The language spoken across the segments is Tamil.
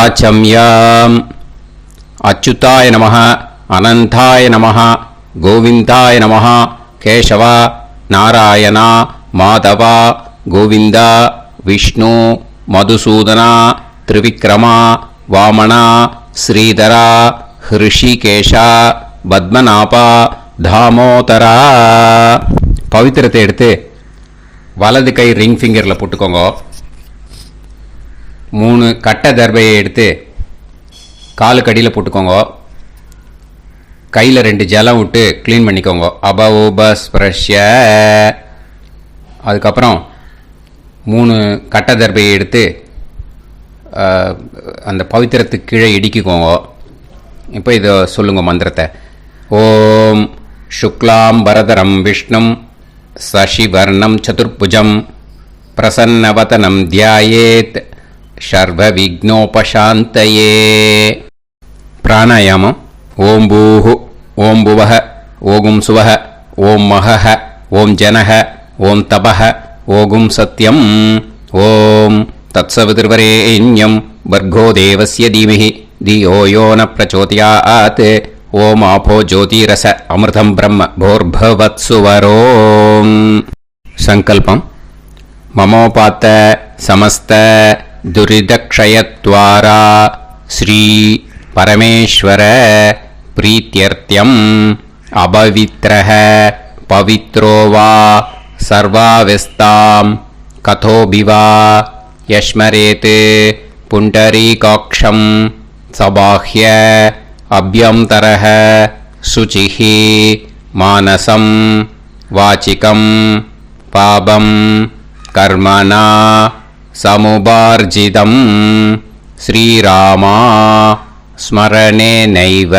ஆச்சம்யாம். அச்சுதாய நமः, அனந்தாய நமः, கோவிந்தாய நமः, கேசவா, நாராயணா, மாதவா, கோவிந்தா, விஷ்ணு, மதுசூதனா, திரிவிக்ரமா, வாமனா, ஸ்ரீதரா, ஹிருஷிகேஷா, பத்மநாபா, தாமோதரா. பவித்திரத்தை எடுத்து வலது கை ரிங் ஃபிங்கரில் போட்டுக்கோங்க. 3 கட்டை தர்பையை எடுத்து காலுக்கடியில் போட்டுக்கோங்க. கையில் 2 ஜலம் விட்டு க்ளீன் பண்ணிக்கோங்க. அபவோபஸ்பிரஷ்ய. அதுக்கப்புறம் 3 கட்டை தர்பையை எடுத்து அந்த பவித்திரத்துக்கு கீழே இடிக்கிக்கோங்க. இப்போ இதை சொல்லுங்க மந்திரத்தை. ஓம் சுக்லாம் வரதரம் விஷ்ணும் சசிவர்ணம் சதுர்புஜம் பிரசன்னவதனம் தியாயேத் சர்வ விக்னோபசாந்தயே. பிராணாயாமம். ஓம் பூஹு, ஓம் புவஹ, ஓகும் சுவஹ, ஓம் மஹஹ, ஓம் ஜனஹ, ஓம் தபஹ, ஓகும் சத்யம். ஓம் தத்சவிதுர்வரேண்யம் வர்கோ தேவஸ்ய தீமஹி தியோ யோ ந பிரச்சோதயாத். ஓம் ஆபோ ஜோதிரச அமிர்தம் பிரம்ம போர்பவத்சுவரோம். சங்கல்பம். மமோபாத்த சமஸ்த துரிதக்ஷயத்வாரா ஸ்ரீ பரமேஸ்வர பிரீத்யர்த்தியம் அபவித்ரஹ பவித்ரோ வா சர்வாவஸ்தாம் கதோபிவா யஸ்மரேத் புண்டரீகாக்ஷம் சபாஹ்ய அப்யந்தரஹ சுசிஹி மானசம் வாசிகம் பாபம் கர்மணா சமுபார்ஜிதம் ஸ்ரீராமா ஸ்மரணேனைவ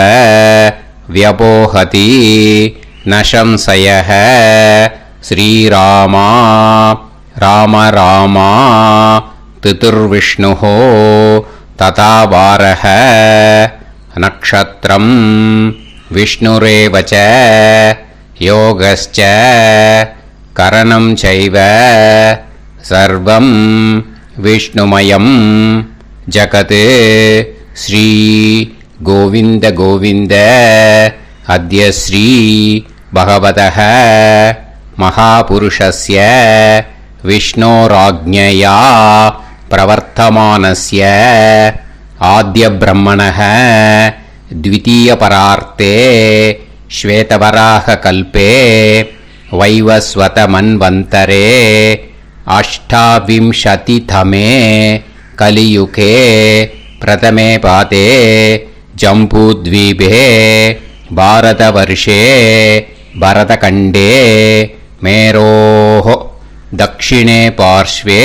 வ்யபோஹதி நசம்சயஹ. ஸ்ரீராமா ராம ராமா திதிர்விஷ்ணுஹோ ததா வாரஹ. நக்ஷத்ரம் விஷ்ணுரேவச யோகஸ்ச கரணம் சைவ சர்வம் விஷ்ணுமயம் ஜகத். ஸ்ரீ கோவிந்த கோவிந்த அத்ய ஸ்ரீ பகவதः மகாபுருஷஸ்ய விஷ்ணோராஜ்ஞயா பிரவர்த்தமானஸ்ய ஆத்ய பிரம்மணः த்விதீயபரார்த்தே ஸ்வேதவராக கல்பே வைவஸ்வத மன்வந்தரே அஷ்டாவிம்சதிதமே கலியுகே பிரதமே பாதே ஜம்பூத்வீபே பாரதவர்ஷே பரதகண்டே மேரோः दक्षिणे पार्श्वे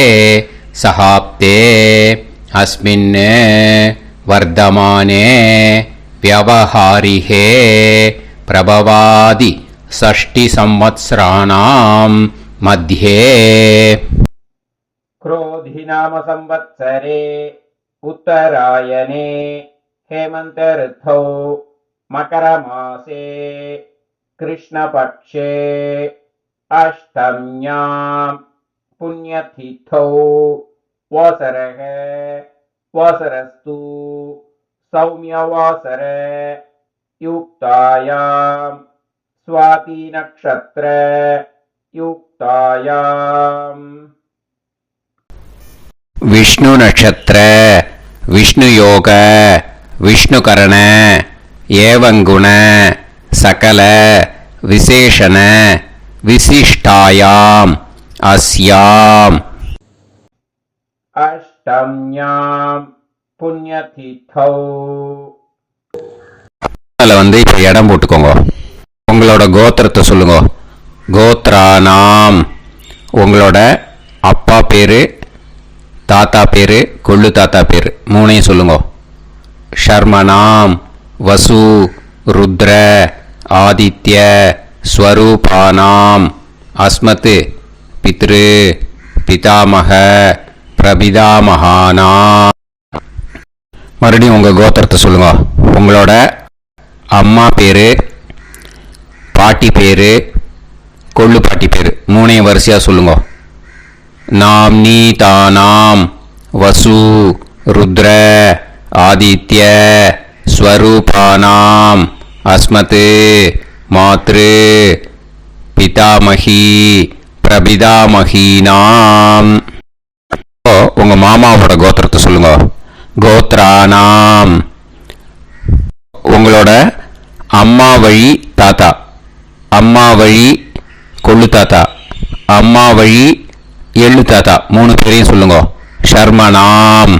सहाप्ते अस्मिन् वर्धमाने व्यवहारिहे प्रभवादि षष्टिसंवत्सराणां मध्ये क्रोधिनाम संवत्सरे उत्तरायणे हेमन्त ऋतौ मकरमासे कृष्णपक्षे अष्टम्यां पुण्यतिथौ वासरः वासरस्तु सौम्यवासर युक्तायां स्वाति नक्षत्र युक्तायां विष्णु नक्षत्र विष्णु योग विष्णुकरण एवं गुण सकल विशेषण विशिष्टायाम् अस्याम् अष्टम्यां पुण्यतिथौ. அதில் இப்போ இடம் போட்டுக்கோங்க. உங்களோட கோத்திரத்தை சொல்லுங்க. கோத்ரானாம். உங்களோட அப்பா பேரு, தாத்தா பேரு, கொள்ளு தாத்தா பேரு 3ஐயும் சொல்லுங்க. ஷர்மனாம் வசு ருத்ர ஆதித்ய ஸ்வரூபானாம் அஸ்மத் பித்ரு பிதாமக பிரபிதாமகானா. மறுபடியும் உங்கள் கோத்திரத்தை சொல்லுங்க. உங்களோட அம்மா பேர், பாட்டி பேர், கொள்ளு பாட்டி பேர் 3ஐயும் வரிசையாக சொல்லுங்க. நாம்னி தானாம் வசு ருத்ர ஆதித்ய ஸ்வரூபானாம் அஸ்மத் மாத்ரு பிதாமகி பிரபிதாமகீனாம். உங்க மாமாவோட கோத்திரத்தை சொல்லுங்க. கோத்ரானாம். உங்களோட அம்மா வழி தாத்தா, அம்மா வழி கொள்ளு தாத்தா, அம்மா வழி எள்ளு தாத்தா, 3 பேரையும் சொல்லுங்க. ஷர்மனாம்.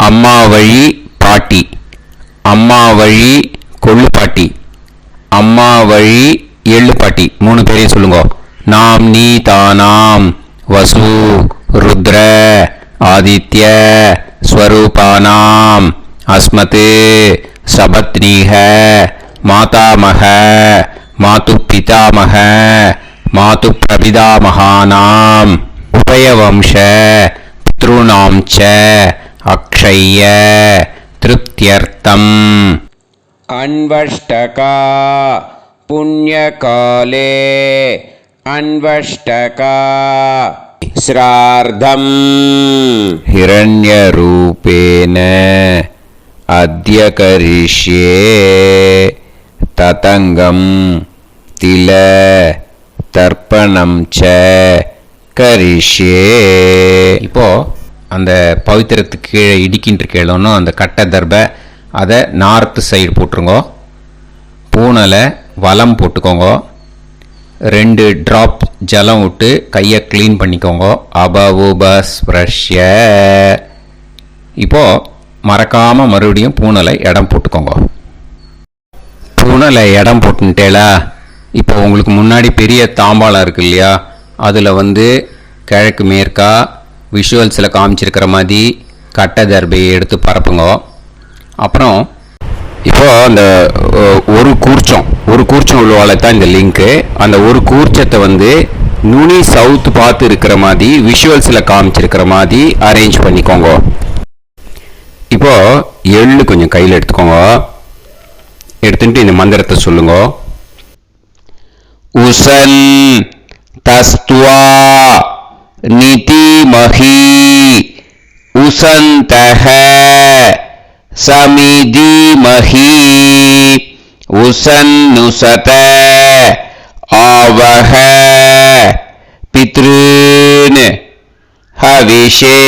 அம்மா வழி பாட்டி, அம்மா வழி கொள்ளு பாட்டி, அம்மா வழி எள்ளு பாட்டி, 3 பேரையும் சொல்லுங்க. நாம் நீ தானாம் வசு ருத்ர ஆதித்ய ஸ்வரூபானாம் அஸ்மத் சபத்னீஹ மாதாமக மாது பிதாமக மாது பிரபிதாமகானாம் உபயவம்ச பித்ருணாம் ச அக்ஷய்ய திருப்தியர்த்தம். அன்வஷ்டகா புண்ணியகாலே அன்வஷ்டகா ஸ்ரார்த்தம் ஹிரண்யரூபேன அத்ய கரிஷ்யே ததங்கம் தில தர்ப்பணம் ச கரிஷ்யே. இப்போ அந்த பவித்திரத்துக்கு கீழே இடிக்கின்ற கீழே அந்த கட்டை தர்பை அதை நார்த்து சைடு போட்டுருங்கோ. பூனலை வலம் போட்டுக்கோங்க. 2 ட்ராப் ஜலம் விட்டு கையை க்ளீன் பண்ணிக்கோங்க. அபவுபஸ்ப்ரஷ்ய. இப்போது மறக்காமல் மறுபடியும் பூனலை இடம் போட்டுக்கோங்க. பூனலை இடம் போட்டுட்டேலா. இப்போ உங்களுக்கு முன்னாடி பெரிய தாம்பாளம் இருக்கு இல்லையா, அதில் கிழக்கு மேற்கா விஷுவல்ஸில் காமிச்சிருக்கிற மாதிரி கட்டை தர்பையை எடுத்து பரப்புங்க. அப்புறம் இப்போ அந்த ஒரு கூர்ச்சம் உள்ளவால தான் இந்த லிங்க்கு. அந்த ஒரு கூர்ச்சத்தை நுனி சவுத் பார்த்து இருக்கிற மாதிரி விஷுவல்ஸில் காமிச்சிருக்கிற மாதிரி அரேஞ்ச் பண்ணிக்கோங்க. இப்போ எள்ளு கொஞ்சம் கையில் எடுத்துக்கோங்க. எடுத்துட்டு இந்த மந்திரத்தை சொல்லுங்க. உசன் தஸ்துவா நிதிமஹி உசந்தஹ சமிதிமஹி உசன்னுசத ஆவஹ பித்ருன் ஹவிஷே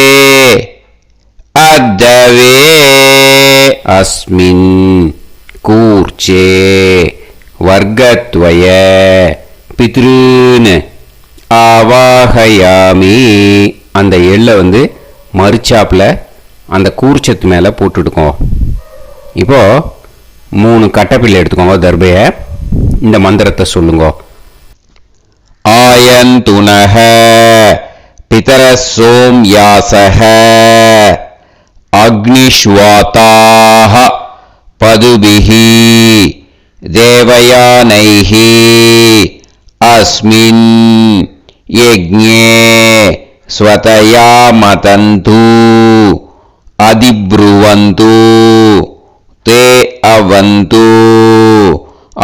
அத்தவே அஸ்மின் கூர்ச்சே வர்க்கத்வய பித்ருன் ஆவாஹயாமி. அந்த எள்ளை மறுச்சாப்பில் அந்த கூர்ச்சத்து மேலே போட்டுடுக்கோங்க. இப்போது 3 கட்டைப்பிள்ளை எடுத்துக்கோங்க. தர்பையை இந்த மந்திரத்தை சொல்லுங்க. ஆயந்துனஹ பிதர சோம்யாசஹ அக்னிஷ்வாதாஹ பதுபிஹி தேவயானைஹி அஸ்மின் யஜ்ஞே ஸ்வதயா மதந்து அதிப்ருவந்து தே அவது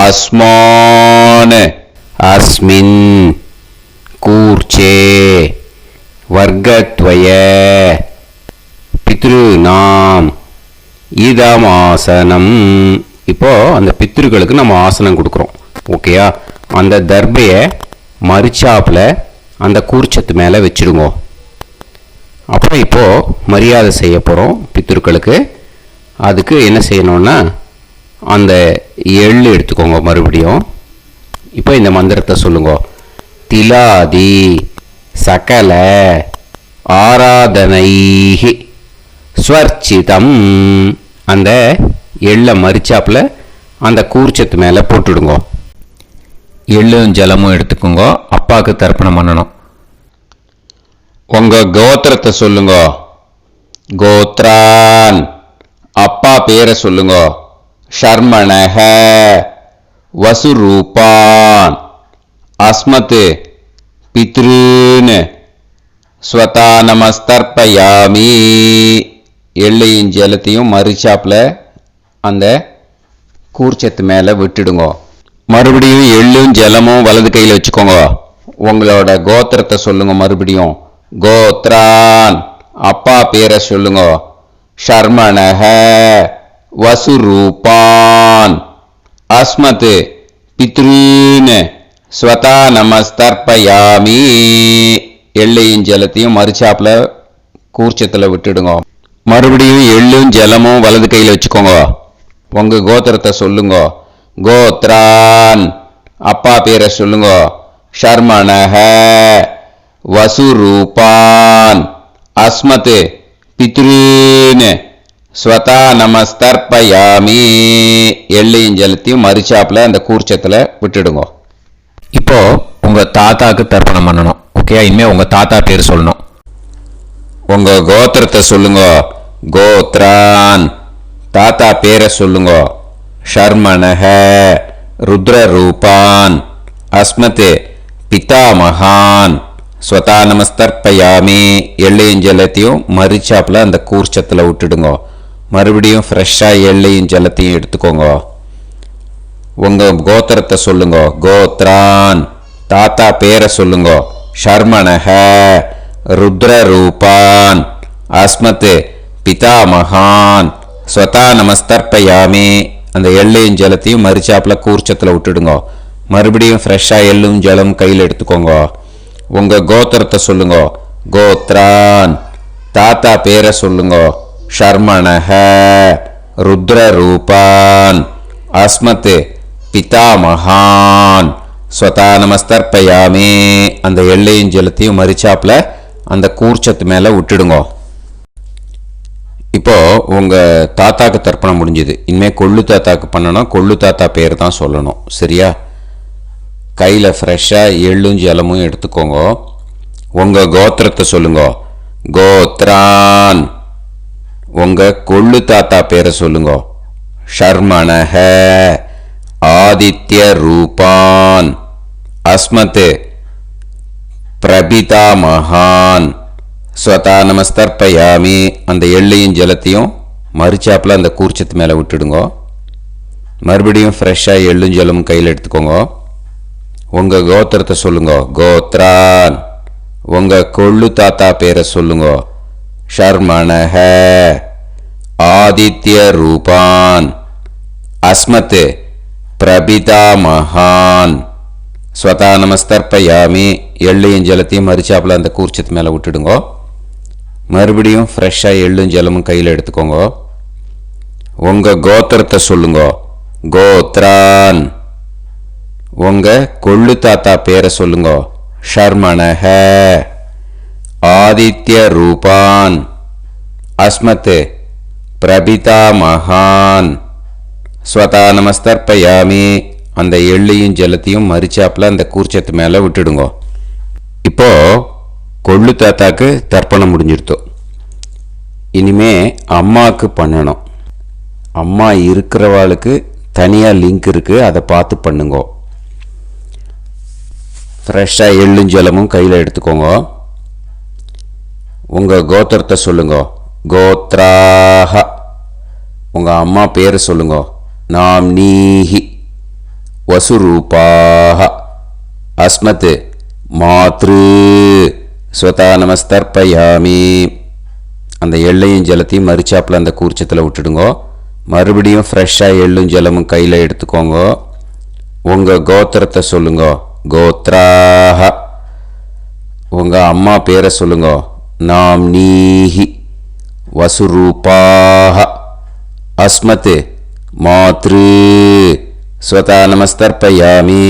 அஸ்மான் அஸ்மின் கூர்ச்சே வர்க்கத்வய பித்ருநாம் இதமாசனம். இப்போ அந்த பித்ருக்களுக்கு நம்ம ஆசனம் கொடுக்குறோம். ஓகேயா? அந்த தர்பையை மறுச்சாப்பில் அந்த கூர்ச்சத்து மேலே வச்சுடுங்க. அப்புறம் இப்போது மரியாதை செய்ய போகிறோம் பித்ருக்களுக்கு. அதுக்கு என்ன செய்யணும்னா அந்த எள்ளு எடுத்துக்கோங்க. மறுபடியும் இப்போ இந்த மந்திரத்தை சொல்லுங்க. திலாதி சகல ஆராதனைஹி ஸ்வர்ச்சிதம். அந்த எள்ளை மரிச்சாப்பில் அந்த கூர்ச்சத்து மேலே போட்டுடுங்க. எள்ளும் ஜலமும் எடுத்துக்கோங்க. அப்பாவுக்கு தர்ப்பணம் பண்ணணும். உங்கள் கோத்திரத்தை சொல்லுங்க. கோத்ரான். அப்பா பேரை சொல்லுங்க. ஷர்மணஹ வசுரூபான் அஸ்மத் பித்ருன் ஸ்வதா நமஸ்தர்ப்பயாமி. எள்ளையும் ஜலத்தையும் மறுச்சாப்பில் அந்த கூர்ச்சத்து மேலே விட்டுடுங்க. மறுபடியும் எள்ளும் ஜலமும் வலது கையில் வச்சுக்கோங்க. உங்களோட கோத்திரத்தை சொல்லுங்க. மறுபடியும் கோத்ரான். அப்பா பேரை சொல்லுங்க. ஷர்மணஹ வசுரூபான் அஸ்மத் பித்ரீன் ஸ்வதா நமஸ்தர்ப்பயாமி. எள்ளையும் ஜலத்தையும் மறுச்சாப்புல கூர்ச்சத்தில் விட்டுடுங்க. மறுபடியும் எள்ளும் ஜலமும் வலது கையில் வச்சுக்கோங்க. உங்க கோத்திரத்தை சொல்லுங்க. கோத்ரான் அப்பா பேரை சொல்லுங்க. ஷர்மணஹ வசுரூபான் அஸ்மத் பித்ரீன் ஸ்வதா நமஸ்தர்ப்பயாமி. எள்ளையும் ஜலத்தையும் மறுச்சாப்புல அந்த கூர்ச்சத்தில் விட்டுடுங்க. இப்போ உங்க தாத்தாக்கு தர்ப்பணம் பண்ணணும். ஓகே, இனிமே உங்க தாத்தா பேர் சொல்லணும். உங்க கோத்திரத்தை சொல்லுங்க. கோத்ரான் தாத்தா பேரை சொல்லுங்க. ஷர்மணஹ ருத்ர ரூபான் அஸ்மத் பிதாமகான் ஸ்வதா நமஸ்தர்ப்பயாமி. எள்ளையும் ஜலத்தையும் மறுச்சாப்புல அந்த கூர்ச்சத்தில் விட்டுடுங்க. மறுபடியும் ஃப்ரெஷ்ஷாக எள்ளையும் ஜலத்தையும் எடுத்துக்கோங்க. உங்க கோத்திரத்தை சொல்லுங்க. கோத்ரான் தாத்தா பேரை சொல்லுங்க. ஷர்மணஹ ருத்ர ரூபான் அஸ்மத் பிதாமகான் ஸ்வதா நமஸ்தர்ப்பயாமி. அந்த எள்ளையும் ஜலத்தையும் மறுச்சாப்புல கூர்ச்சத்தில் விட்டுடுங்க. மறுபடியும் ஃப்ரெஷ்ஷாக எள்ளும் ஜலம் கையில் எடுத்துக்கோங்க. உங்க கோத்திரத்தை சொல்லுங்க. கோத்ரான் தாத்தா பேரை சொல்லுங்க. ஷர்மணஹ ருத்ர ரூபான் அஸ்மத் பிதாமகான் ஸ்வதா நமஸ்தர்ப்பயாமி. அந்த எள்ளையும் ஜலத்தையும் மறுச்சாப்புல அந்த கூர்ச்சத்து மேலே விட்டுடுங்க. இப்போ உங்க தாத்தாக்கு தர்ப்பணம் முடிஞ்சுது. இனிமேல் கொள்ளு தாத்தாக்கு பண்ணணும். கொள்ளு தாத்தா பேர் தான் சொல்லணும். சரியா? கையில் ஃப்ரெஷ்ஷாக எள்ளும் ஜலமும் எடுத்துக்கோங்க. உங்க கோத்திரத்தை சொல்லுங்க. கோத்ரான் உங்க கொள்ளு தாத்தா பேரை சொல்லுங்க. ஷர்மணஹ ஆதித்ய ரூபான் அஸ்மத் பிரபிதாமகான் ஸ்வதா நமஸ்தர்ப்பயாமி. அந்த எள்ளையும் ஜலத்தையும் மறுச்சாப்புல அந்த கூர்ச்சத்து மேலே விட்டுடுங்க. மறுபடியும் ஃப்ரெஷ்ஷாக எள்ளும் ஜலமும் கையில் எடுத்துக்கோங்க. உங்க கோத்திரத்தை சொல்லுங்க. கோத்ரான் உங்க கொள்ளு தாத்தா பேரை சொல்லுங்க. ஷர்மணஹ ஆதித்ய ரூபான் அஸ்மத் பிரபிதாமகான் ஸ்வதா நமஸ்தர்ப்பயாமி. எள்ளையும் ஜலத்தையும் மறுச்சாப்புல அந்த கூர்ச்சத்து மேலே விட்டுடுங்க. மறுபடியும் ஃப்ரெஷ்ஷாக எள்ளும் ஜலமும் கையில் எடுத்துக்கோங்க. உங்க கோத்திரத்தை சொல்லுங்க. கோத்ரான் உங்க கொள்ளு தாத்தா பேரை சொல்லுங்க. ஷர்மணஹ ஆதித்ய ரூபான் அஸ்மத் பிரபிதாமகான் ஸ்வதா நமஸ்தர்ப்பயாமி. அந்த எள்ளையும் ஜலத்தையும் மறுச்சாப்புல அந்த கூர்ச்சத்து மேலே விட்டுடுங்க. இப்போ கொள்ளு தாத்தாக்கு தர்ப்பணம் முடிஞ்சிருத்தோம். இனிமே அம்மாவுக்கு பண்ணணும். அம்மா இருக்கிறவாளுக்கு தனியாக லிங்க் இருக்குது, அதை பார்த்து பண்ணுங்க. ஃப்ரெஷ்ஷாக எள்ளும் ஜலமும் கையில் எடுத்துக்கோங்க. உங்கள் கோத்திரத்தை சொல்லுங்க. கோத்ராஹ உங்கள் அம்மா பேரை சொல்லுங்க. நாம்னீஹி வசுரூபாஹ அஸ்மத் மாத்ரு ஸ்வதா நமஸ்தர்ப்பயாமி. அந்த எள்ளையும் ஜலத்தையும் மறுச்சாப்புல அந்த கூர்ச்சத்தில் விட்டுடுங்க. மறுபடியும் ஃப்ரெஷ்ஷாக எள்ளும் ஜலமும் கையில் எடுத்துக்கோங்க. உங்கள் கோத்திரத்தை சொல்லுங்க. கோத்ராஹ உங்கள் அம்மா பேரை சொல்லுங்க. நாம்னீஹி வசுரூபாஹ அஸ்மத் மாத்ரு ஸ்வதா நமஸ்தர்ப்பயாமி.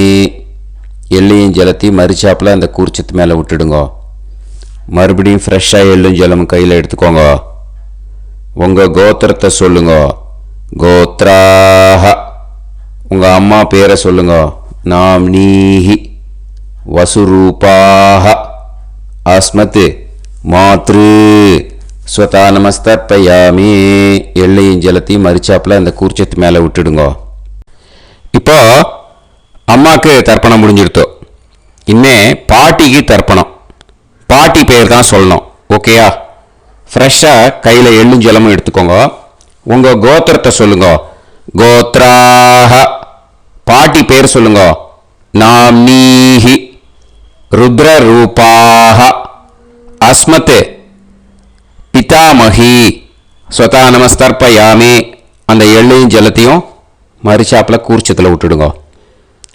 எள்ளையும் ஜலத்தையும் மறுச்சாப்புல அந்த கூர்ச்சத்து மேலே விட்டுடுங்க. மறுபடியும் ஃப்ரெஷ்ஷாக எள்ளும் ஜலமும் கையில் எடுத்துக்கோங்க. உங்கள் கோத்திரத்தை சொல்லுங்க. கோத்ராஹ உங்கள் அம்மா பேரை சொல்லுங்க. நாம்னீஹி வசுரூபாஹ அஸ்மத் மாத்ரு ஸ்வதா நமஸ்தர்ப்பயாமி. எள்ளையும் ஜலத்தையும் மறுச்சாப்புல அந்த கூர்ச்சத்து மேலே விட்டுடுங்க. இப்போ அம்மாவுக்கு தர்ப்பணம் முடிஞ்சிருத்தோம். இன்னே பாட்டிக்கு தர்ப்பணம். பாட்டி பேர் தான் சொல்லணும். ஓகேயா? ஃப்ரெஷ்ஷாக கையில் எள்ளும் ஜலமும் எடுத்துக்கோங்க. உங்கள் கோத்திரத்தை சொல்லுங்க. கோத்ராஹ பாட்டி பேர் சொல்லுங்க. நாம்னீஹி ருத்ர ரூபாஹ அஸ்மத் பிதாமகி ஸ்வதா நமஸ்தர்ப்பயாமி. அந்த எள்ளையும் ஜலத்தையும் மறுச்சாப்பில் கூர்ச்சத்தில் விட்டுடுங்க.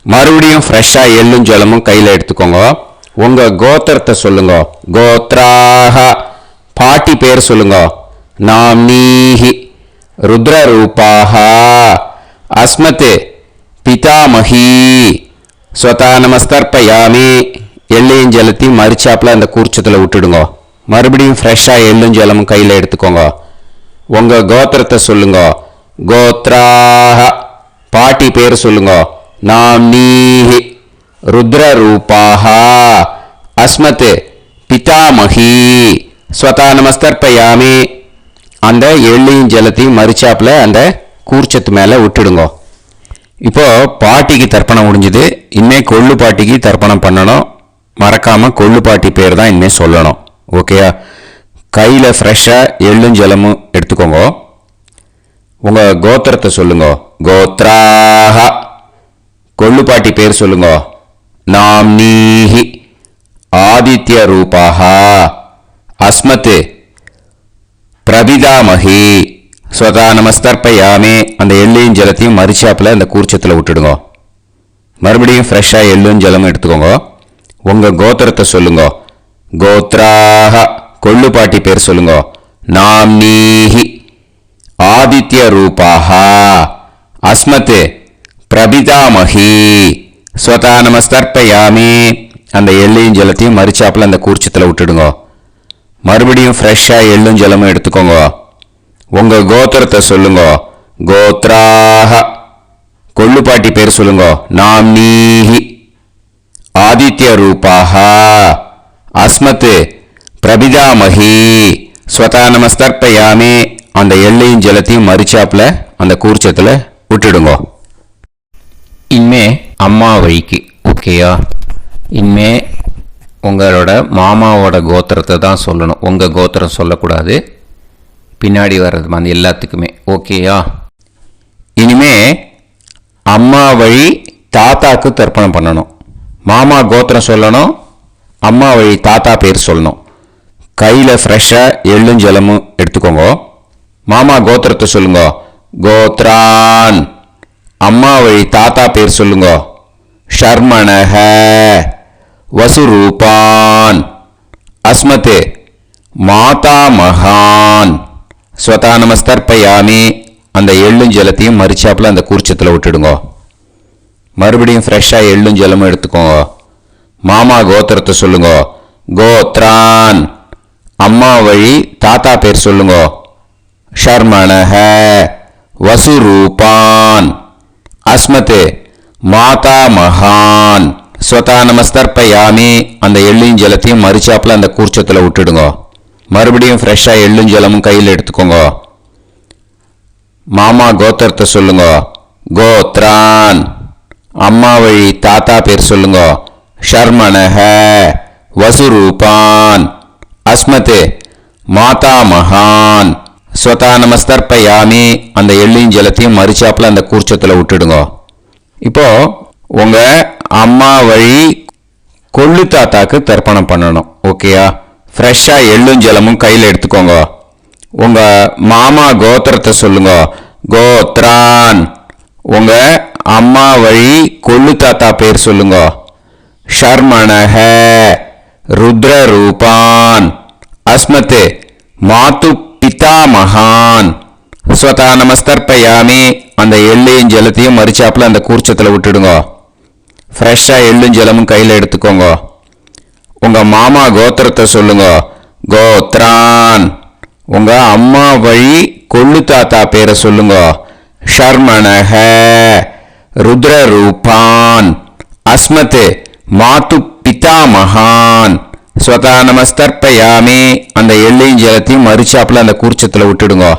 மறுபடியும் ஃப்ரெஷ்ஷாக எள்ளும் ஜலமும் கையில் எடுத்துக்கோங்க. உங்கள் கோத்திரத்தை சொல்லுங்க. கோத்ராக. பாட்டி பேர் சொல்லுங்க. நாம்னீஹி ருத்ரரூபாக. அஸ்மத் பிதாமகி. ஸ்வதா நமஸ்தர்ப்பயாமி. எள்ளையும் ஜலத்தையும் மறுச்சாப்பில் அந்த கூர்ச்சத்தில் விட்டுடுங்க. மறுபடியும் ஃப்ரெஷ்ஷாக எள்ளும் ஜலமும் கையில் எடுத்துக்கோங்க. உங்கள் கோத்திரத்தை சொல்லுங்க. கோத்ராக. பாட்டி பேர் சொல்லுங்க. நாம்னீஹி ருத்ரரூபாக. அஸ்மத் பிதாமகி. ஸ்வதா நமஸ்தர்ப்பயாமி. அந்த எள்ளையும் ஜலத்தையும் மறுச்சாப்பில் அந்த கூர்ச்சத்து மேலே விட்டுடுங்க. இப்போ பாட்டிக்கு தர்ப்பணம் முடிஞ்சுது. இனிமே கொள்ளு பாட்டிக்கு தர்ப்பணம் பண்ணணும். மறக்காமல் கொள்ளு பாட்டி பேர் தான் இனிமேல் சொல்லணும். ஓகேயா? கையில் ஃப்ரெஷ்ஷாக எள்ளும் ஜலமும் எடுத்துக்கோங்க. உங்கள் கோத்திரத்தை சொல்லுங்க. கோத்ராக. கொள்ளு பாட்டி பேர் சொல்லுங்க. நாம்னீஹி ஆதித்ய ரூபாக. அஸ்மத் பிரபிதாமகி. ஸ்வதா நமஸ்தர்ப்பயாமி. அந்த எள்ளையும் ஜலத்தையும் மறுச்சாப்பில் அந்த கூர்ச்சத்தில் விட்டுடுங்க. மறுபடியும் ஃப்ரெஷ்ஷாக எள்ளும் ஜலமும் எடுத்துக்கோங்க. உங்கள் கோத்திரத்தை சொல்லுங்க. கோத்ராக. கொள்ளு பாட்டி பேர் சொல்லுங்க. நாம்னீஹி ஆதித்ய ரூபாக. அஸ்மத் பிரபிதாமகி. ஸ்வதா நமஸ்தர்ப்பயாமி. அந்த எள்ளையும் ஜலத்தையும் மறுச்சாப்பில் அந்த கூர்ச்சத்தில் விட்டுடுங்க. மறுபடியும் ஃப்ரெஷ்ஷாக எள்ளும் ஜலமும் எடுத்துக்கோங்க. உங்கள் கோத்திரத்தை சொல்லுங்க. கோத்ராக. கொள்ளு பாட்டி பேர் சொல்லுங்க. நாம்னீஹி ஆதித்ய ரூபாக. அஸ்மத் பிரபிதாமகி. ஸ்வதா நமஸ்தர்ப்பயாமி. அந்த எள்ளையும் ஜலத்தையும் மறுச்சாப்பில் அந்த கூர்ச்சத்தில் விட்டுடுங்க. இனிமே அம்மா வழிக்கு. ஓகேயா? இனிமே உங்களோட மாமாவோட கோத்திரத்தை தான் சொல்லணும். உங்கள் கோத்திரம் சொல்லக்கூடாது. பின்னாடி வர்றது அந்த எல்லாத்துக்குமே. ஓகேயா? இனிமே அம்மா வழி தாத்தாக்கு தர்ப்பணம் பண்ணணும். மாமா கோத்திரம் சொல்லணும். அம்மா வழி தாத்தா பேர் சொல்லணும். கையில் ஃப்ரெஷ்ஷாக எள்ளும் ஜலமும் எடுத்துக்கோங்க. மாமா கோத்திரத்தை சொல்லுங்க. கோத்ரான். அம்மா வழி தாத்தா பேர் சொல்லுங்க. ஷர்மணஹ வசுரூபான். அஸ்மத் மாதாமகான். ஸ்வதா நமஸ்தர்ப்பயாமி. அந்த எள்ளும் ஜலத்தையும் மறுச்சாப்பில் அந்த கூர்ச்சத்தில் விட்டுடுங்க. மறுபடியும் ஃப்ரெஷ்ஷாக எள்ளும் ஜலமும் எடுத்துக்கோங்க. மாமா கோத்திரத்தை சொல்லுங்க. கோத்ரான். அம்மா வழி தாத்தா பேர் சொல்லுங்க. ஷர்மணஹ வசுரூபான். அஸ்மத் மாதாமகான். ஸ்வதா நமஸ்தர்ப்பயாமி. அந்த எள்ளையும் ஜலத்தையும் மறுச்சாப்பில் அந்த கூர்ச்சத்தில் விட்டுடுங்க. மறுபடியும் ஃப்ரெஷ்ஷாக எள்ளும் ஜலமும் கையில் எடுத்துக்கோங்க. மாமா கோத்திரத்தை சொல்லுங்க. கோத்ரான். அம்மா வழி தாத்தா பேர் சொல்லுங்க. ஷர்மணஹ வசுரூபான். அஸ்மத் மாதாமகான். ஸ்வதா நமஸ்தர்ப்பயாமி. அந்த எள்ளையும் ஜலத்தையும் மறுச்சாப்பில் அந்த கூர்ச்சத்தில் விட்டுடுங்க. இப்போ உங்கள் அம்மா வழி கொள்ளு தாத்தாக்கு தர்ப்பணம் பண்ணணும். ஓகேயா? ஃப்ரெஷ்ஷாக எள்ளும் ஜலமும் கையில் எடுத்துக்கோங்க. உங்கள் மாமா கோத்திரத்தை சொல்லுங்க. கோத்ரான். உங்கள் அம்மா வழி கொள்ளு தாத்தா பேர் சொல்லுங்க. ஷர்மணஹ ருத்ரரூபான். அஸ்மத் மாது பிதாமகான். ஸ்வதா நமஸ்தர்ப்பயாமி. அந்த எள்ளையும் ஜலத்தையும் மறுச்சாப்பில் அந்த கூர்ச்சத்தில் விட்டுடுங்க. ஃப்ரெஷ்ஷாக எள்ளும் ஜலமும் கையில் எடுத்துக்கோங்க. உங்கள் மாமா கோத்திரத்தை சொல்லுங்க. கோத்ரான். உங்கள் அம்மா வழி கொள்ளு தாத்தா பேரை சொல்லுங்க. ஷர்மணஹ ருத்ரரூபான். அஸ்மத் மாது பிதாமகான். ஸ்வதா நமஸ்தர்ப்பயாமி. அந்த எள்ளையும் ஜலத்தையும் மறுச்சாப்பில் அந்த கூர்ச்சத்தில் விட்டுடுங்க.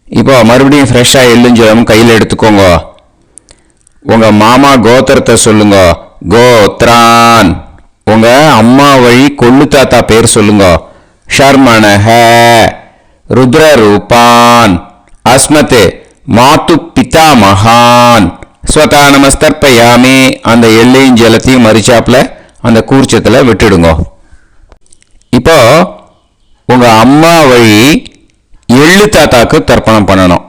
இப்போ மறுபடியும் ஃப்ரெஷ்ஷாக எள்ளும் ஜலமும் கையில் எடுத்துக்கோங்க. உங்கள் மாமா கோத்திரத்தை சொல்லுங்க. கோத்ரான். உங்கள் அம்மா வழி கொள்ளு தாத்தா பேர் சொல்லுங்க. ஷர்மணஹ ருத்ரரூபான். அஸ்மத் மாது பிதாமகான். ஸ்வதா நமஸ்தர்ப்பயாமி. அந்த எள்ளையும் ஜலத்தையும் மறுச்சாப்பில் அந்த கூர்ச்சத்தில் விட்டுடுங்க. இப்போ உங்கள் அம்மா வழி எள்ளு தாத்தாக்கு தர்ப்பணம் பண்ணணும்.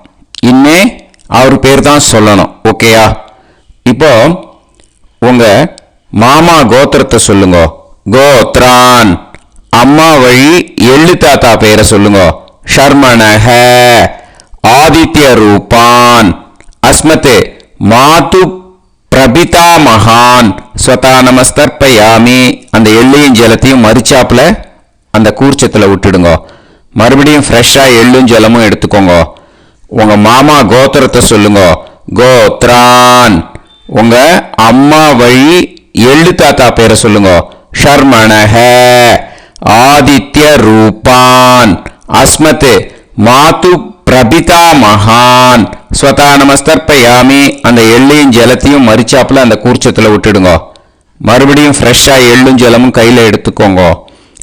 இன்னே அவர் பேர் தான் சொல்லணும். ஓகேயா? இப்போ உங்க மாமா கோத்திரத்தை சொல்லுங்க. கோத்ரான். அம்மா வழி எள்ளு தாத்தா பேரை சொல்லுங்க. ஷர்மணஹ. ஆதித்ய ரூபான். அஸ்மதே மாது பிரபிதா மகான். ஸ்வதா நமஸ்தர்ப்பயாமி. அந்த எள்ளையும் ஜலத்தையும் மறிச்சாப்புல அந்த கூர்ச்சத்தில் விட்டுடுங்க. மறுபடியும் ஃப்ரெஷ்ஷா எள்ளும் ஜலமும் எடுத்துக்கோங்க. உங்க மாமா கோத்திரத்தை சொல்லுங்க. கோத்ரான். உங்க அம்மா வழி எள்ளு தாத்தா பேரை சொல்லுங்க. ஷர்மணஹ. ஆதித்ய ரூபான். அஸ்மத் மாது பிரபிதா மகான். ஸ்வதா நமஸ்தர்ப்பயாமி. அந்த எள்ளையும் ஜலத்தையும் மறிச்சாப்புல அந்த கூர்ச்சத்தில் விட்டுடுங்க. மறுபடியும் ஃப்ரெஷ்ஷா எள்ளும் ஜலமும் கையில எடுத்துக்கோங்க.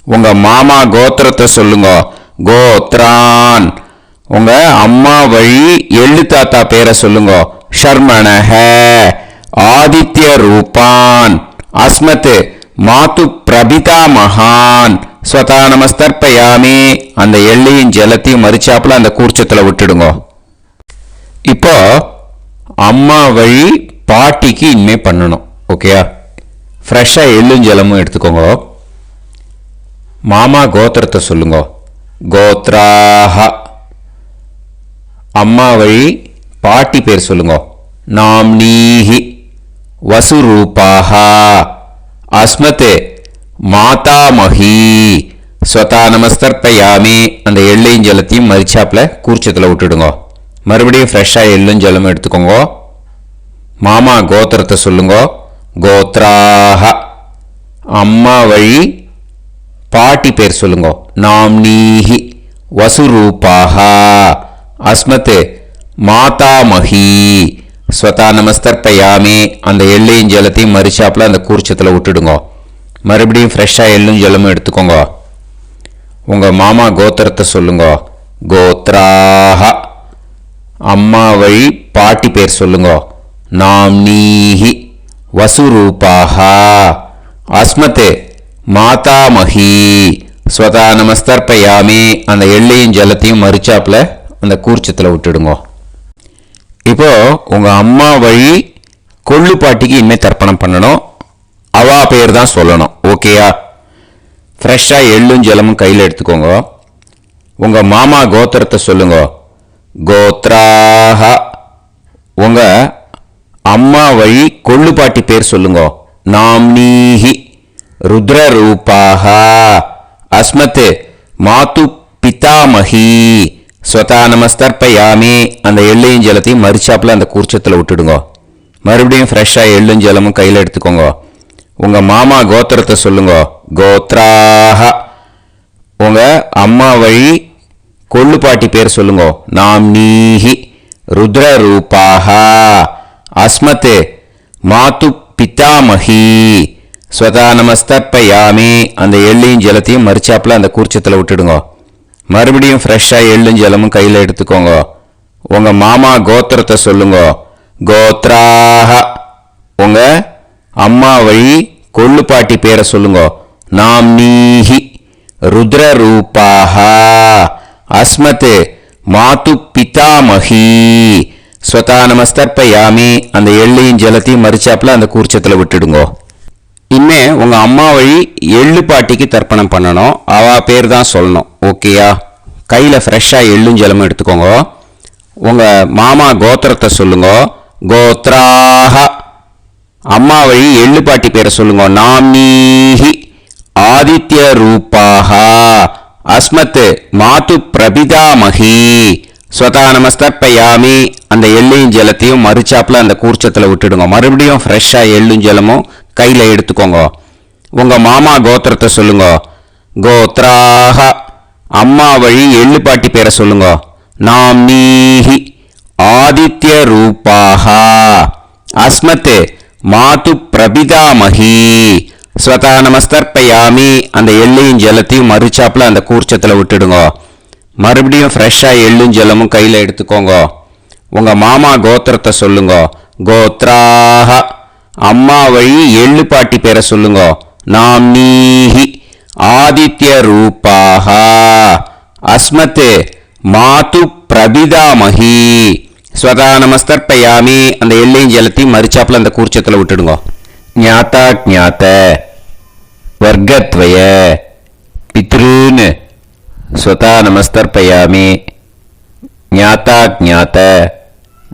உங்க மாமா கோத்திரத்தை சொல்லுங்க. கோத்ரான். உங்க அம்மா வழி எள்ளு தாத்தா பேரை சொல்லுங்க. ஷர்மணஹ. ஆதித்ய ரூபான். அஸ்மத் மாது பிரபிதா மகான். ஸ்வதா நமஸ்தர்ப்பயாமி. அந்த எள்ளையும் ஜலத்தையும் மறிச்சாப்புல அந்த கூர்ச்சத்தில் விட்டுடுங்க. இப்போ அம்மா வழி பாட்டிக்கு இனிமே பண்ணணும். ஓகேயா? ஃப்ரெஷ்ஷா எள்ளும் ஜலமும் எடுத்துக்கோங்க. மாமா கோத்திரத்தை சொல்லுங்க. கோத்ராஹ. அம்மா வழி பாட்டி பேர் சொல்லுங்க. நாம்னீஹி. வசுரூபாஹ. அஸ்மத் மாதாமஹி. ஸ்வதா நமஸ்தர்ப்பயாமி. அந்த எள்ளையும் ஜலத்தையும் மறிச்சாப்புல கூர்ச்சத்தில் விட்டுடுங்க. மறுபடியும் ஃப்ரெஷ்ஷா எள்ளும் ஜலமும் எடுத்துக்கோங்க. மாமா கோத்திரத்தை சொல்லுங்க. கோத்ராஹ. அம்மா வழி பாட்டி பேர் சொல்லுங்க. நாம்னீஹி. வசுரூபாஹ. அஸ்மத் மாதாமஹி. ஸ்வதா நமஸ்தர்ப்பயாமி. அந்த எள்ளையும் ஜலத்தையும் மறிச்சாப்புல அந்த கூர்ச்சத்தில் விட்டுடுங்க. மறுபடியும் ஃப்ரெஷ்ஷா எள்ளும் ஜலமும் எடுத்துக்கோங்க. உங்க மாமா கோத்திரத்தை சொல்லுங்க. கோத்ராஹ. அம்மா வழி பாட்டி பேர் சொல்லுங்க. நாம்னீஹி. வசுரூபாஹ. அஸ்மத் மாதாமஹி. ஸ்வதா நமஸ்தர்ப்பயாமி. அந்த எள்ளையும் ஜலத்தையும் மறிச்சாப்புல அந்த கூர்ச்சத்தில் விட்டுடுங்க. இப்போ உங்க அம்மா வழி கொள்ளு பாட்டிக்கு இனிமே தர்ப்பணம் பண்ணணும். அவா பேர் தான் சொல்லணும். ஓகேயா? ஃப்ரெஷ்ஷா எள்ளும் ஜலமும் கையில் எடுத்துக்கோங்க. உங்க மாமா கோத்திரத்தை சொல்லுங்க. கோத்ராஹ. உங்க அம்மா வழி கொள்ளு பாட்டி பேர் சொல்லுங்க. நாம்னீஹி. ருத்ரரூபாஹ. அஸ்மத் மாது பிதாமஹி. ஸ்வதா நமஸ்தர்ப்பயாமி. அந்த எள்ளையும் ஜலத்தையும் மறிச்சாப்புல அந்த கூர்ச்சத்தில் விட்டுடுங்க. மறுபடியும் ஃப்ரெஷ்ஷா எள்ளும் ஜலமும் கையில் எடுத்துக்கோங்க. உங்க மாமா கோத்திரத்தை சொல்லுங்க. கோத்ராஹ. உங்க அம்மா வழி கொள்ளு பாட்டி பேர் சொல்லுங்க. நாம்னீஹி. ருத்ரரூபாஹ. அஸ்மத் மாது பிதாமஹி. ஸ்வதா நமஸ்தர்ப்பயாமி. அந்த எள்ளையும் ஜலத்தையும் மறிச்சாப்புல அந்த கூர்ச்சத்தில் விட்டுடுங்க. மறுபடியும் ஃப்ரெஷ்ஷா எள்ளும் ஜலமும் கையில் எடுத்துக்கோங்க. உங்க மாமா கோத்திரத்தை சொல்லுங்க. கோத்ராஹ. உங்க அம்மா வழி கொள்ளு பாட்டி பேரை சொல்லுங்க. நாம்னீஹி. ருத்ரரூபாஹ. அஸ்மத் மாது பிதாமஹி. ஸ்வதா நமஸ்தர்ப்பயாமி. அந்த எள்ளையும் ஜலத்தையும் மறிச்சாப்புல அந்த கூர்ச்சத்தில் விட்டுடுங்க. இனிமே உங்க அம்மா வழி எள்ளு பாட்டிக்கு தர்ப்பணம் பண்ணணும். அவா பேர் தான் சொல்லணும். ஓகேயா? கையில ஃப்ரெஷ்ஷா எள்ளும் ஜலமும் எடுத்துக்கோங்க. உங்க மாமா கோத்திரத்தை சொல்லுங்க. கோத்ராஹ. அம்மா வழி எள்ளு பாட்டி பேரை சொல்லுங்க. நாம்னீஹி. ஆதித்ய ரூபாஹ. அஸ்மத் மாது பிரபிதாமஹி. ஸ்வதா நமஸ்தர்ப்பயாமி. அந்த எள்ளையும் ஜலத்தையும் மறிச்சாப்புல அந்த கூர்ச்சத்தில் விட்டுடுங்க. மறுபடியும் ஃப்ரெஷ்ஷா எள்ளும் ஜலமும் கையில எடுத்துக்கோங்க. உங்க மாமா கோத்திரத்தை சொல்லுங்க. கோத்ராஹ. அம்மா வழி எள்ளு பாட்டி பேரை சொல்லுங்க. நாம்னீஹி. ஆதித்ய ரூபாஹ. அஸ்மத் மாது பிரபிதாமஹி. ஸ்வதா நமஸ்தர்ப்பயாமி. அந்த எள்ளையும் ஜலத்தையும் மறிச்சாப்புல அந்த கூர்ச்சத்தில் விட்டுடுங்க. மறுபடியும் ஃப்ரெஷ்ஷா எள்ளும் ஜலமும் கையில எடுத்துக்கோங்க. உங்க மாமா கோத்திரத்தை சொல்லுங்க. கோத்ராஹ. அம்மா வழி எள்ளு பாட்டி பேரை சொல்லுங்க. நாம்னீஹி. ஆதித்ய ரூபாஹ. அஸ்மத் மாது பிரபிதாமகி ஸ்வதா நமஸ்தர்ப்பயாமி. அந்த எல்லையும் ஜலத்தையும் மறிச்சாப்புல அந்த கூர்ச்சத்தில் விட்டுடுங்க. ஞாத்தா ஞாத்த வர்க்கத்வய பித்ருன்னு ஸ்வதா நமஸ்தர்ப்பயாமி. ஞாத்தா ஞாத்த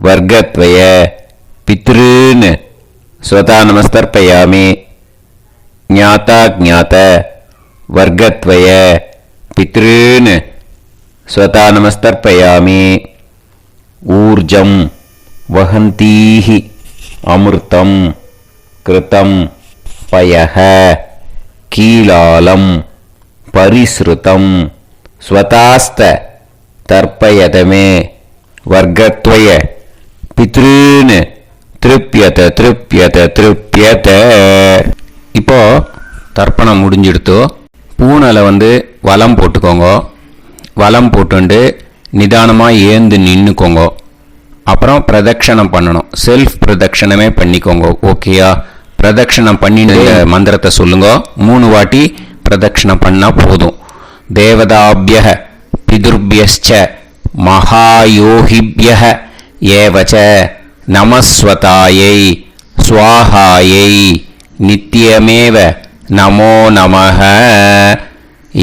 வர்க்கத்வய பித்ருன்னு ஸ்வதா நமஸ்தர்ப்பயாமி. ஞாத்தா ஞாத்த வர்க்கத்வய பித்ருன்னு ஸ்வதா நமஸ்தர்ப்பயாமி. ஊர்ஜம் வஹந்தீஹி அமிர்தம் கிருதம் பயஹ கீலாலம் பரிஸ்ருதம் ஸ்வதாஸ்த தர்ப்பயதமே வர்க்கத்வய பித்ருன்னு திருப்யத திருப்யத திருப்யத. இப்போ தர்ப்பணம் முடிஞ்சிடுத்தோ. பூனலை வலம் போட்டுக்கோங்க. வலம் போட்டுண்டு நிதானமாக ஏந்து நின்றுக்கோங்க. அப்புறம் பிரதட்சணம் பண்ணணும். செல்ஃப் பிரதட்சணமே பண்ணிக்கோங்க. ஓகேயா? பிரதட்சணம் பண்ணிட்டு மந்திரத்தை சொல்லுங்க. 3 வாட்டி பிரதட்சணம் பண்ணால் போதும். தேவதாபிய பிதுர்பியஸ்ச மகாயோகிபிய ஏவச்ச நமஸ்வதாயை ஸ்வாஹாயை நித்யமேவ நமோ நமஹ.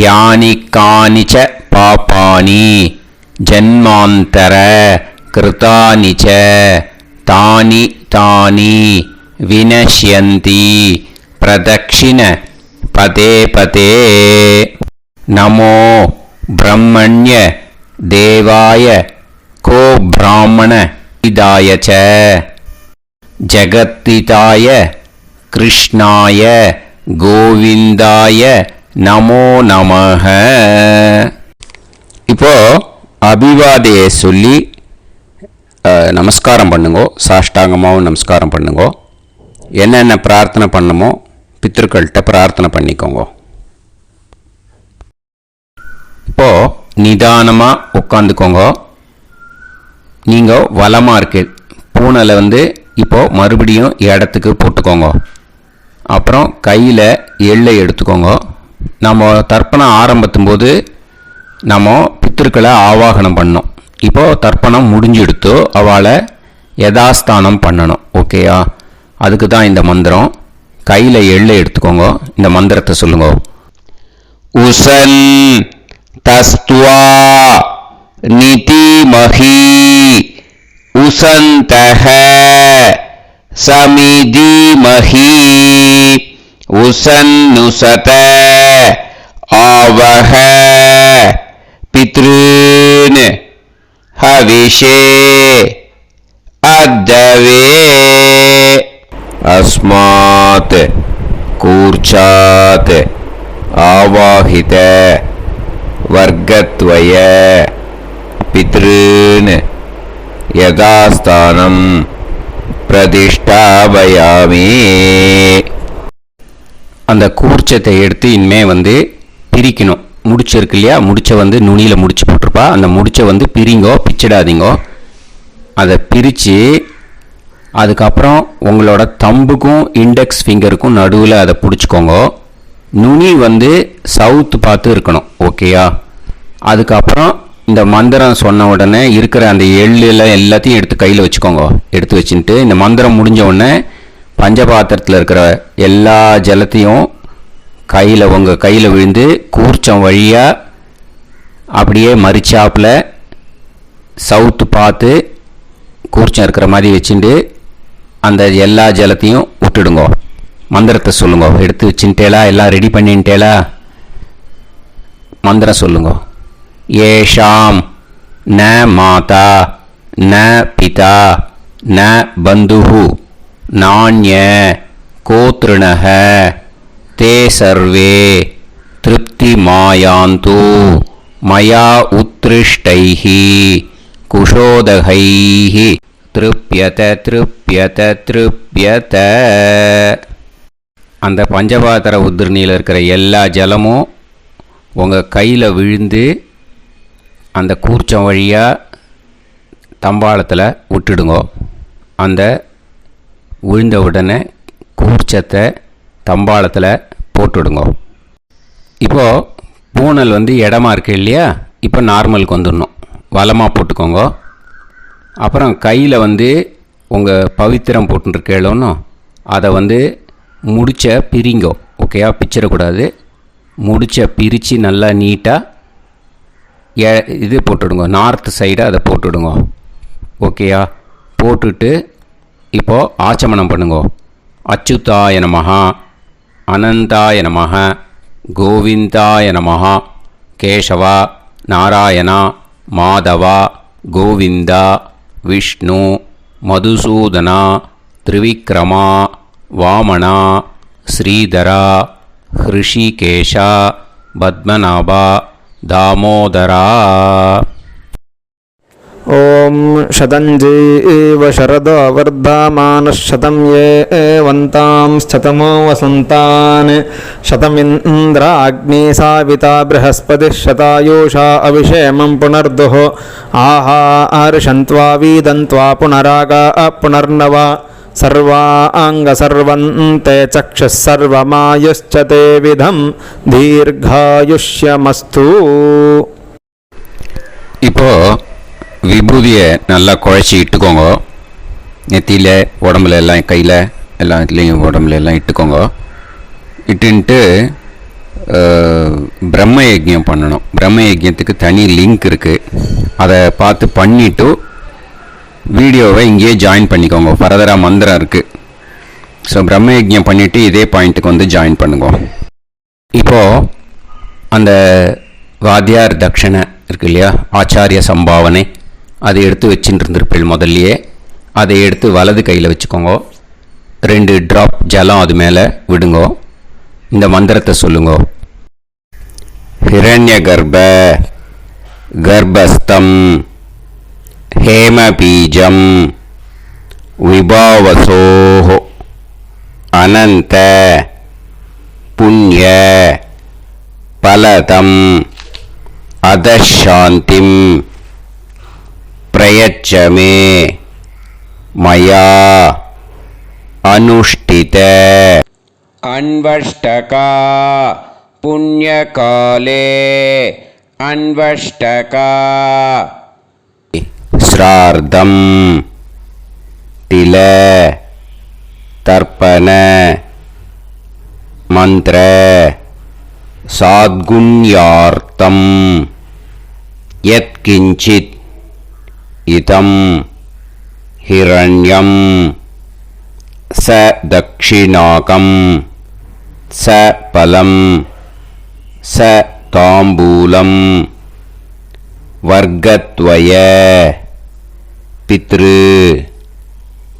யானி கானிச்ச பாபானி ஜன்மாந்தர கிருதானி ச தானி தானி வினஷ்யந்தி பிரதக்ஷிண பதே பதே. நமோ பிரம்மண்ய தேவாய கோ பிராமண இதாய ச ஜகத்திதாய கிருஷ்ணாய கோவிந்தாய நமோ நமஹ. இப்போ அபிவாதையை சொல்லி நமஸ்காரம் பண்ணுங்கோ. சாஷ்டாங்கமாகவும் நமஸ்காரம் பண்ணுங்கோ. என்னென்ன பிரார்த்தனை பண்ணுமோ பித்ருக்கள்கிட்ட பிரார்த்தனை பண்ணிக்கோங்க. இப்போ நிதானமாக உட்காந்துக்கோங்க. நீங்கள் வலமாக இருக்கு பூனலை இப்போ மறுபடியும் இடத்துக்கு போட்டுக்கோங்க. அப்புறம் கையில் எள்ளை எடுத்துக்கோங்க. நம்ம தர்ப்பணம் ஆரம்பித்தும் போது நம்ம பித்திருக்களை ஆவாகனம் பண்ணோம். இப்போது தர்ப்பணம் முடிஞ்செடுத்து அவளை யதாஸ்தானம் பண்ணணும். ஓகேயா? அதுக்கு தான் இந்த மந்திரம். கையில் எள்ளை எடுத்துக்கோங்க. இந்த மந்திரத்தை சொல்லுங்க. உசன் தஸ்துவா நிதிமஹி உசந்தஹ சமிதிமஹி உசன்னுசத ஆவஹ பித்ருன் ஹவிஷே அத்தவே. அஸ்மாத் கூர்ச்சாத் ஆவாஹித வர்க்கத்வய பித்ருன் யதாஸ்தானம் பிரதிஷ்டாபயாமி. அந்த கூர்ச்சத்தை எடுத்து இனிமே பிரிக்கணும். முடிச்சிருக்கு இல்லையா? முடிச்ச நுனியில் முடிச்சு போட்டிருப்பா. அந்த முடிச்ச பிரிங்கோ, பிச்சிடாதீங்கோ. அதை பிரித்து அதுக்கப்புறம் உங்களோட தம்புக்கும் இண்டெக்ஸ் ஃபிங்கருக்கும் நடுவில் அதை பிடிச்சிக்கோங்க. நுனி சவுத்து பார்த்து இருக்கணும். ஓகேயா? அதுக்கப்புறம் இந்த மந்திரம் சொன்ன உடனே இருக்கிற அந்த எள்ளில் எல்லாத்தையும் எடுத்து கையில் வச்சுக்கோங்க. எடுத்து வச்சுட்டு இந்த மந்திரம் முடிஞ்ச உடனே பஞ்சபாத்திரத்தில் இருக்கிற எல்லா ஜலத்தையும் உங்கள் கையில் விழுந்து கூர்ச்சம் வழியாக அப்படியே மறிச்சாப்பில் சவுத்து பார்த்து கூர்ச்சம் இருக்கிற மாதிரி வச்சுட்டு அந்த எல்லா ஜலத்தையும் விட்டுடுங்க. மந்திரத்தை சொல்லுங்க. எடுத்து வச்சுட்டேலா? எல்லாம் ரெடி பண்ணிட்டேலா? மந்திரம் சொல்லுங்க. ஏஷாம் ந மாதா ந பிதா ந பந்துஹு நாண்ய கோத்ருணஹ தே சர்வே திருப்தி மாயாந்து மயா உத்ருஷ்டைஹி குஷோதகைஹி திருப்யத திருப்யத திருப்யத. அந்த பஞ்சபாத்திர உதிரணியில் இருக்கிற எல்லா ஜலமும் உங்கள் கையில் விழுந்து அந்த கூர்ச்சம் வழியாக தம்பாளத்தில் விட்டுடுங்க. அந்த விழுந்த உடனே கூர்ச்சத்தை தம்பாளத்தில் போட்டுடுங்க. இப்போது பூனல் இடமா இருக்கு இல்லையா? இப்போ நார்மலுக்கு வந்துடணும். வலமாக போட்டுக்கோங்க. அப்புறம் கையில் வந்து உங்கள் பவித்திரம் போட்டுருக்கேளோன்னு அதை வந்து முடிச்ச பிரிங்கோ. ஓகேயா, பிச்சிடக்கூடாது. முடிச்ச பிரித்து நல்லா நீட்டாக இது போட்டுடுங்க, நார்த் சைடு அதை போட்டுடுங்க. ஓகேயா, போட்டுட்டு இப்போது ஆச்சமனம் பண்ணுங்க. அச்சுதாய நமஹ, அனந்தாய நமஹ, கோவிந்தாய நமஹ, கேசவா, நாராயணா, மாதவா, கோவிந்தா, விஷ்ணு, மதுசூதனா, திரிவிக்ரமா, வாமனா, ஸ்ரீதரா, ஹிருஷிகேஷா, பத்மநாபா, தாமோதரா. ஓம் शतञ्जीव शरदो वर्धमानः शतं ये वन्तां शतमो वसन्तान् शतमिन्द्राग्नी साविता बृहस्पतिः शतायुषा अभिषेमं पुनर्दुः आहार्षन्त्वा वीदन्त्वा पुनरागा पुनर्नव सर्वाङ्गसर्वन्ते चक्षुः सर्वमायुश्च ते विधं दीर्घायुष्यमस्तु. இப்போது விபூதியை நல்லா குழச்சி இட்டுக்கோங்க. நெத்தியில், உடம்புல எல்லாம், கையில் எல்லாம் இதுலேயும் உடம்புல எல்லாம் இட்டுக்கோங்க. இட்டுன்ட்டு பிரம்ம யஜ்யம் பண்ணணும். பிரம்ம யஜ்யத்துக்கு தனி லிங்க் இருக்குது. அதை பார்த்து பண்ணிவிட்டு வீடியோவை இங்கேயே ஜாயின் பண்ணிக்கோங்க. ஃபர்தராக மந்திரம் இருக்குது. ஸோ பிரம்ம யஜ்யம் பண்ணிவிட்டு இதே பாயிண்ட்டுக்கு வந்து ஜாயின் பண்ணுங்க. இப்போது அந்த வாத்தியார் தட்சணை இருக்கு இல்லையா, ஆச்சாரிய சம்பாவனை, அதை எடுத்து வச்சுட்டு இருந்திருப்பேன் முதல்லையே. அதை எடுத்து வலது கையில் வச்சுக்கோங்க. 2 ட்ராப் ஜலம் அது மேலே விடுங்கோ. இந்த மந்திரத்தை சொல்லுங்க. ஹிரண்ய கர்ப்ப கர்ப்பஸ்தம் ஹேமபீஜம் விபாவசோஹோ அனந்த புண்ணிய பலதம் அதசாந்திம் பிரயச்சமே மயா அனுஷ்டித அன்வஷ்டகா புண்ணியகாலே அன்வஷ்டகா ஸ்ரார்த்தம் தில தர்ப்பண மந்திர சாத்குண்யார்த்தம் யத்கிஞ்சித் இதம் ஹிரண்யம் ச தக்ஷிணாகம் ச பலம் ச தாம்பூலம் வர்க்கத்வய பித்ரு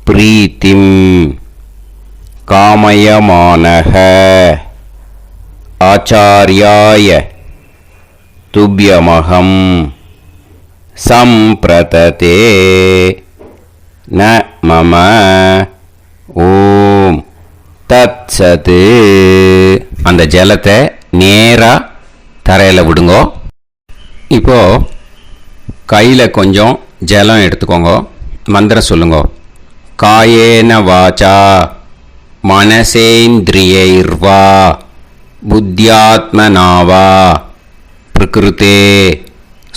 பிரீத்திம் காமயமானஹ ஆச்சார்யாய துப்யமகம் சம்பிரததே ந மம ஓம் தத்சது. அந்த ஜலத்தை நேராக தரையில் விடுங்கோ. இப்போது கையில் கொஞ்சம் ஜலம் எடுத்துக்கோங்க. மந்திரம் சொல்லுங்க. காயேன வாச்சா மனசேந்திரியைர்வா புத்தியாத்மனாவா பிரகிருதே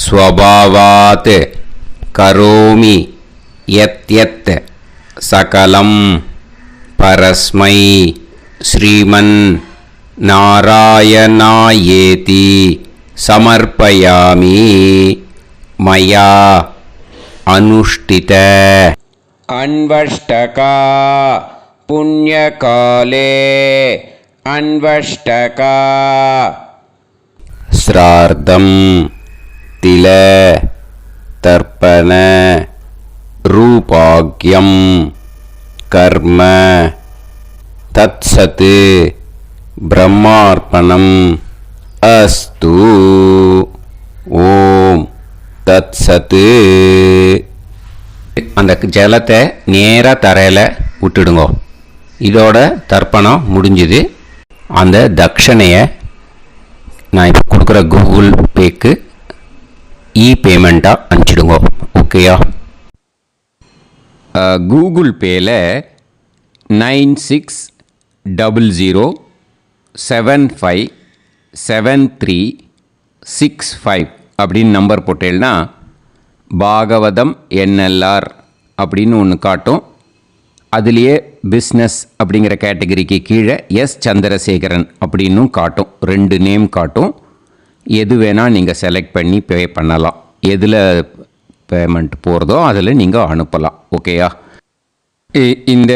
ஸ்வபாவாத் கரோமி யத் யத் சகலம் பரஸ்மை ஸ்ரீமன் நாராயணாயேதி சமர்ப்பயாமி மயா அனுஷ்டித அன்வஷ்டகா புண்ணியகாலே அன்வஷ்டகா ஸ்ரார்த்தம் தில தர்ப்பண ரூபாக்யம் கர்ம தத்சத் பிரம்மார்ப்பணம் அஸ்து. ஓம் தத்சத். அந்த ஜலத்தை நேராக தரையில் விட்டுடுங்க. இதோட தர்ப்பணம் முடிஞ்சுது. அந்த தட்சணையை நான் இப்போ கொடுக்குற கூகுள் பேக்கு பேமெண்ட்டாக அனுப்பிச்சிடுங்க. ஓகேயா? கூகுள் பேயில் 9600757365 அப்படின்னு நம்பர் போட்டேன்னா பாகவதம் NLR அப்படின்னு ஒன்று காட்டும். அதுலேயே பிஸ்னஸ் அப்படிங்கிற கேட்டகரிக்கு கீழே எஸ் சந்திரசேகரன் அப்படின்னும் காட்டும். 2 நேம் காட்டும். எது வேணால் நீங்கள் செலக்ட் பண்ணி பே பண்ணலாம். எதில் பேமெண்ட் போகிறதோ அதில் நீங்கள் அனுப்பலாம். ஓகேயா? இந்த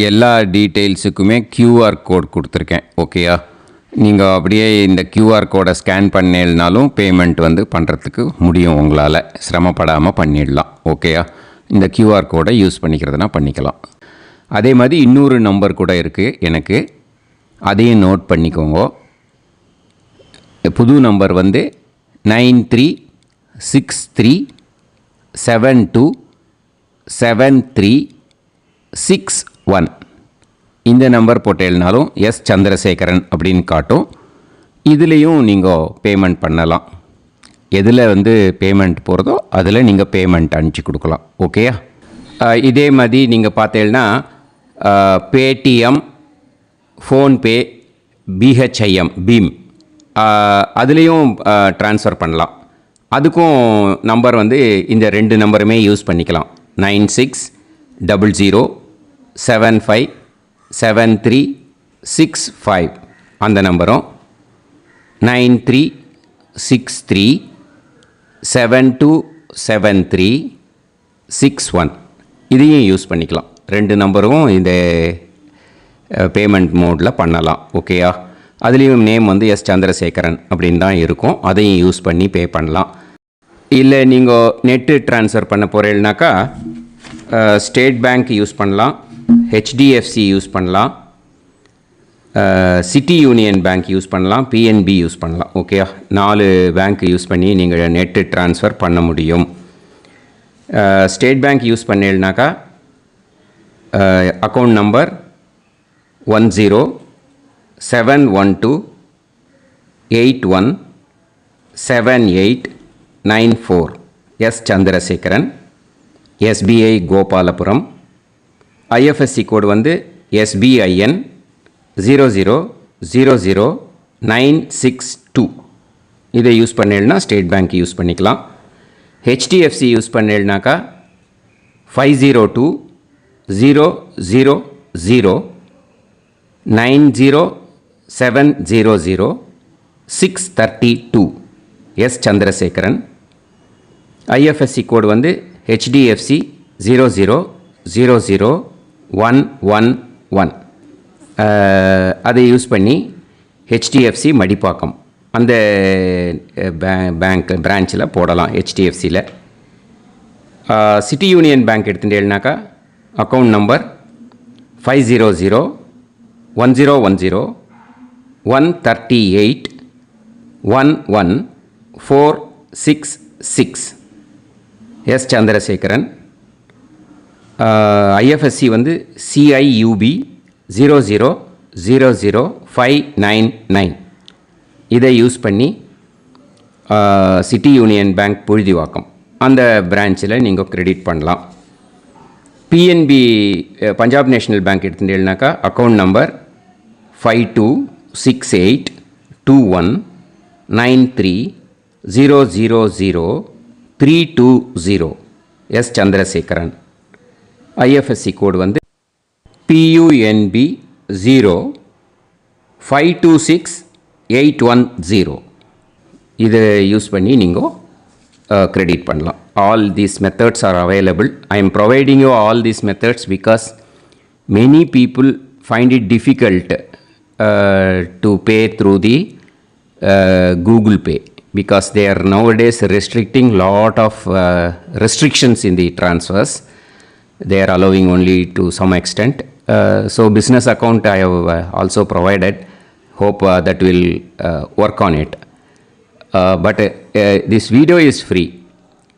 எல்லா டீட்டெயில்ஸுக்குமே QR கோட் கொடுத்துருக்கேன். ஓகேயா? நீங்கள் அப்படியே இந்த QR கோடை ஸ்கேன் பண்ணேல்னாலும் பேமெண்ட் பண்ணுறதுக்கு முடியும். உங்களால் சிரமப்படாமல் பண்ணிடலாம். ஓகேயா? இந்த QR கோடை யூஸ் பண்ணிக்கிறதுனா பண்ணிக்கலாம். அதே மாதிரி இன்னொரு நம்பர் கூட இருக்குது எனக்கு, அதையும் நோட் பண்ணிக்கோங்க. புது நம்பர் 9363727361. இந்த நம்பர் போட்டேல்னாலும் எஸ் சந்திரசேகரன் அப்படின்னு காட்டும். இதுலேயும் நீங்கள் பேமெண்ட் பண்ணலாம். எதில் பேமெண்ட் போகிறதோ அதில் நீங்கள் பேமெண்ட் அனுப்பிச்சி கொடுக்கலாம். ஓகேயா? இதே மாதிரி நீங்கள் பார்த்தேன்னா பேடிஎம், ஃபோன்பே, BHIM பீம் அதுலேயும் ட்ரான்ஸ்ஃபர் பண்ணலாம். அதுக்கும் நம்பர் இந்த 2 நம்பருமே யூஸ் பண்ணிக்கலாம். 9600757365 அந்த நம்பரும் 9363727361 இதையும் யூஸ் பண்ணிக்கலாம். 2 நம்பரும் இந்த பேமெண்ட் மோடில் பண்ணலாம். ஓகேயா? அதுலேயும் நேம் எஸ் சந்திரசேகரன் அப்படின்னு தான் இருக்கும். அதையும் யூஸ் பண்ணி பே பண்ணலாம். இல்லை நீங்கள் நெட்டு ட்ரான்ஸ்ஃபர் பண்ண போகிறீங்கனாக்கா ஸ்டேட் பேங்க் யூஸ் பண்ணலாம், HDFC யூஸ் பண்ணலாம், சிட்டி யூனியன் பேங்க் யூஸ் பண்ணலாம், PNB யூஸ் பண்ணலாம். ஓகேயா? 4 பேங்க் யூஸ் பண்ணி நீங்கள் நெட்டு ட்ரான்ஸ்ஃபர் பண்ண முடியும். ஸ்டேட் பேங்க் யூஸ் பண்ணீங்கனாக்கா account number 1071281789 S Chandrasekaran, SBI Gopalapuram. IFSC code SBIN 0000962. இதை யூஸ் பண்ணேன்னா ஸ்டேட் பேங்க் யூஸ் பண்ணிக்கலாம். HDFC யூஸ் பண்ணேன்னாக்கா 5020090700 S Chandrasekaran. IFSC code HDFC 0000111. அதை யூஸ் பண்ணி HDFC மடிப்பாக்கம் அந்த பேங்க் பிரான்ச்சில் போடலாம். HDFCயில் சிட்டி யூனியன் பேங்க் எடுத்துட்டேன்னாக்கா account number 5001010381146 S Chandrasekaran. IFSC CIUB 0000599. இதை யூஸ் பண்ணி சிட்டி யூனியன் பேங்க் புழுதிவாக்கம் அந்த பிரான்ச்சில் நீங்கள் கிரெடிட் பண்ணலாம். PNB பஞ்சாப் நேஷ்னல் பேங்க் எடுத்துட்டேன்னாக்கா account number 52682193000320 S Chandrasekaran. IFSC code PUNB 0526810. இதை யூஸ் பண்ணி நீங்கள் credit பண்ணலாம். All these methods are available. I am providing you all these methods because many people find it difficult to pay through the Google Pay because they are nowadays restricting lot of restrictions in the transfers. They are allowing only to some extent. So business account I have also provided. Hope that will work on it. But this video is free.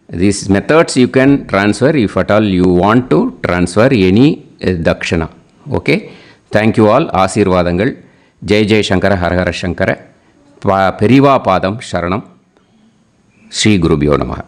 These methods you can transfer if at all you want to transfer any dakshana. Okay. Thank you all. Aasirvadangal. Jai Jai Shankara Har Har Shankara. Periva Padam Sharanam. Shri Gurubhyo Namaha.